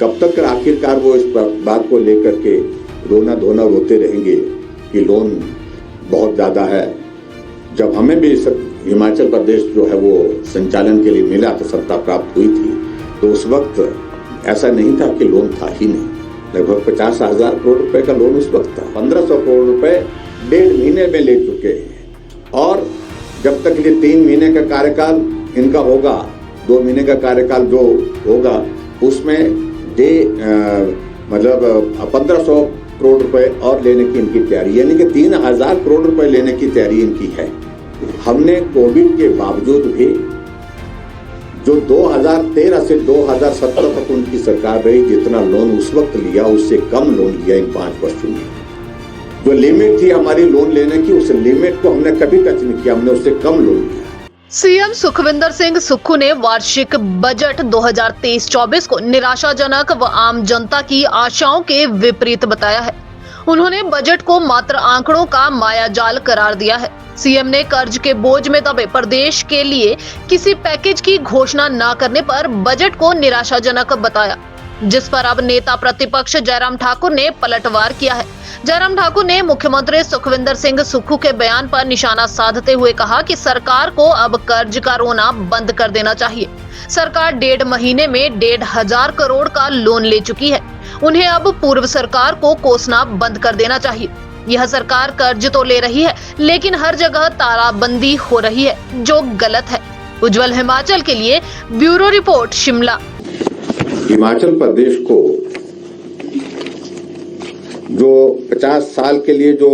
कब तक आखिरकार वो इस बात को लेकर के रोना धोना रोते रहेंगे कि लोन बहुत ज़्यादा है। जब हमें भी हिमाचल प्रदेश जो है वो संचालन के लिए मिला तो सत्ता प्राप्त हुई थी, तो उस वक्त ऐसा नहीं था कि लोन था ही नहीं। लगभग 50,000 करोड़ रुपए का लोन उस वक्त था। 1500 करोड़ रुपए 1.5 महीने में ले चुके हैं और जब तक ये 3 महीने का कार्यकाल इनका होगा, 2 महीने का कार्यकाल जो होगा उसमें 1500 करोड़ रुपए और लेने की इनकी तैयारी, यानी कि 3000 करोड़ रुपए लेने की तैयारी इनकी है। हमने कोविड के बावजूद भी जो 2013 से 2017 तक उनकी सरकार रही, जितना लोन उस वक्त लिया उससे कम लोन लिया इन 5 वर्षों में। जो लिमिट थी हमारी लोन लेने की, उस लिमिट को हमने कभी टच नहीं किया, हमने उससे कम लोन लिया। सीएम सुखविंदर सिंह सुक्खू ने वार्षिक बजट 2023-24 को निराशाजनक व आम जनता की आशाओं के विपरीत बताया है। उन्होंने बजट को मात्र आंकड़ों का मायाजाल करार दिया है। सीएम ने कर्ज के बोझ में दबे प्रदेश के लिए किसी पैकेज की घोषणा न करने पर बजट को निराशाजनक बताया, जिस पर अब नेता प्रतिपक्ष जयराम ठाकुर ने पलटवार किया है। जयराम ठाकुर ने मुख्यमंत्री सुखविंदर सिंह सुक्खू के बयान पर निशाना साधते हुए कहा कि सरकार को अब कर्ज का रोना बंद कर देना चाहिए। सरकार 1.5 महीने में 1,500 करोड़ का लोन ले चुकी है। उन्हें अब पूर्व सरकार को कोसना बंद कर देना चाहिए। यह सरकार कर्ज तो ले रही है, लेकिन हर जगह तालाबंदी हो रही है, जो गलत है। उज्जवल हिमाचल के लिए ब्यूरो रिपोर्ट शिमला। हिमाचल प्रदेश को जो 50 साल के लिए जो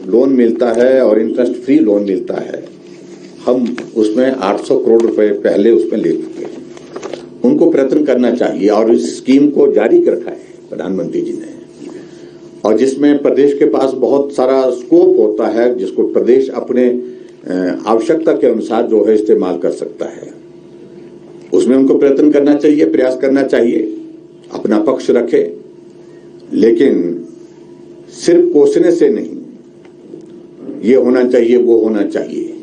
लोन मिलता है और इंटरेस्ट फ्री लोन मिलता है, हम उसमें 800 करोड़ रुपए पहले उसमें ले चुके हैं। उनको प्रयत्न करना चाहिए और इस स्कीम को जारी रखा है प्रधानमंत्री जी ने, और जिसमें प्रदेश के पास बहुत सारा स्कोप होता है, जिसको प्रदेश अपने आवश्यकता के अनुसार जो है इस्तेमाल कर सकता है। उसमें उनको प्रयत्न करना चाहिए, प्रयास करना चाहिए, अपना पक्ष रखे, लेकिन सिर्फ कोसने से नहीं, ये होना चाहिए वो होना चाहिए।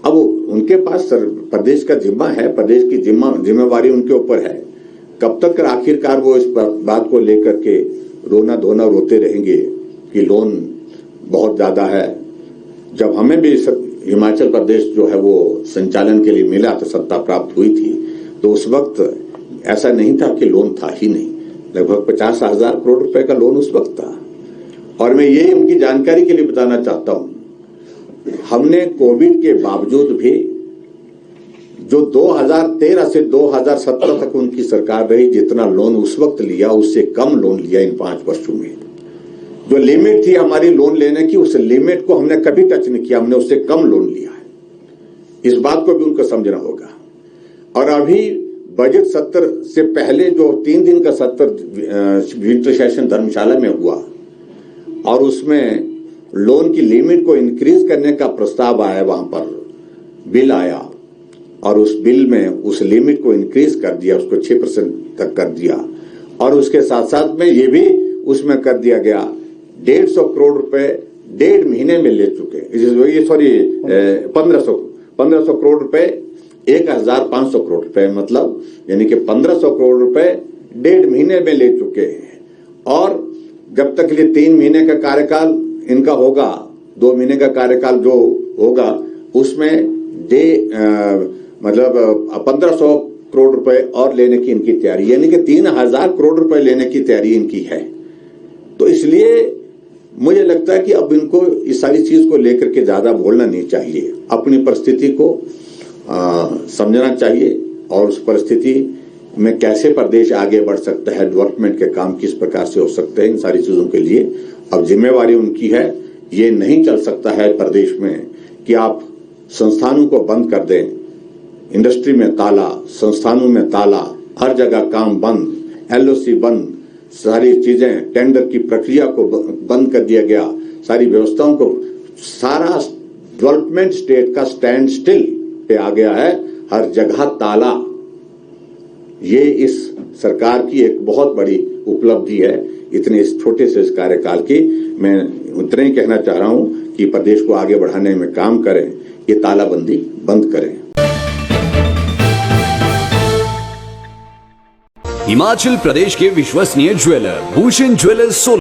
अब उनके पास प्रदेश का जिम्मा है, प्रदेश की जिम्मेवारी उनके ऊपर है। कब तक आखिरकार वो इस बात को लेकर के रोना धोना रोते रहेंगे कि लोन बहुत ज्यादा है। जब हमें भी हिमाचल प्रदेश जो है वो संचालन के लिए मिला तो सत्ता प्राप्त हुई थी, तो उस वक्त ऐसा नहीं था कि लोन था ही नहीं। लगभग 50,000 करोड़ रुपए का लोन उस वक्त था। और मैं ये उनकी जानकारी के लिए बताना चाहता हूं, हमने कोविड के बावजूद भी जो 2013 से 2017 तक उनकी सरकार रही, जितना लोन उस वक्त लिया उससे कम लोन लिया इन 5 वर्षों में। जो लिमिट थी हमारी लोन लेने की, उस लिमिट को हमने कभी टच नहीं किया, हमने उससे कम लोन लिया है। इस बात को भी उनको समझना होगा। और अभी बजट सत्र से पहले जो 3 दिन का सत्र विंटर सेशन धर्मशाला में हुआ और उसमें लोन की लिमिट को इंक्रीज करने का प्रस्ताव आया, वहां पर बिल आया और उस बिल में उस लिमिट को इंक्रीज कर दिया, उसको 6% तक कर दिया। और उसके साथ साथ में ये भी उसमें कर दिया गया 150 करोड़ रुपए 1.5 महीने में ले चुके, 1500 करोड़ रुपए 1,500 करोड़ रुपए, मतलब यानी कि 1500 करोड़ रुपए 1.5 महीने में ले चुके हैं। और जब तक ये 3 महीने का कार्यकाल इनका होगा, 2 महीने का कार्यकाल जो होगा उसमें 1500 करोड़ रुपए और लेने की इनकी तैयारी, यानी कि 3000 करोड़ रुपए लेने की तैयारी इनकी है। तो इसलिए मुझे लगता है कि अब इनको इस सारी चीज को लेकर के ज्यादा बोलना नहीं चाहिए, अपनी परिस्थिति को समझना चाहिए और उस परिस्थिति में कैसे प्रदेश आगे बढ़ सकता है, डेवलपमेंट के काम किस प्रकार से हो सकते हैं, इन सारी चीजों के लिए अब जिम्मेवारी उनकी है। ये नहीं चल सकता है प्रदेश में कि आप संस्थानों को बंद कर दें, इंडस्ट्री में ताला, संस्थानों में ताला, हर जगह काम बंद, LOC बंद, सारी चीजें, टेंडर की प्रक्रिया को बंद कर दिया गया, सारी व्यवस्थाओं को, सारा डेवलपमेंट स्टेट का स्टैंड स्टिल पे आ गया है, हर जगह ताला। ये इस सरकार की एक बहुत बड़ी उपलब्धि है। इतने इस छोटे से इस कार्यकाल की मैं उतना ही कहना चाह रहा हूं कि प्रदेश को आगे बढ़ाने में काम करें, ये तालाबंदी बंद करें। हिमाचल प्रदेश के विश्वसनीय ज्वेलर भूषण ज्वेलर्स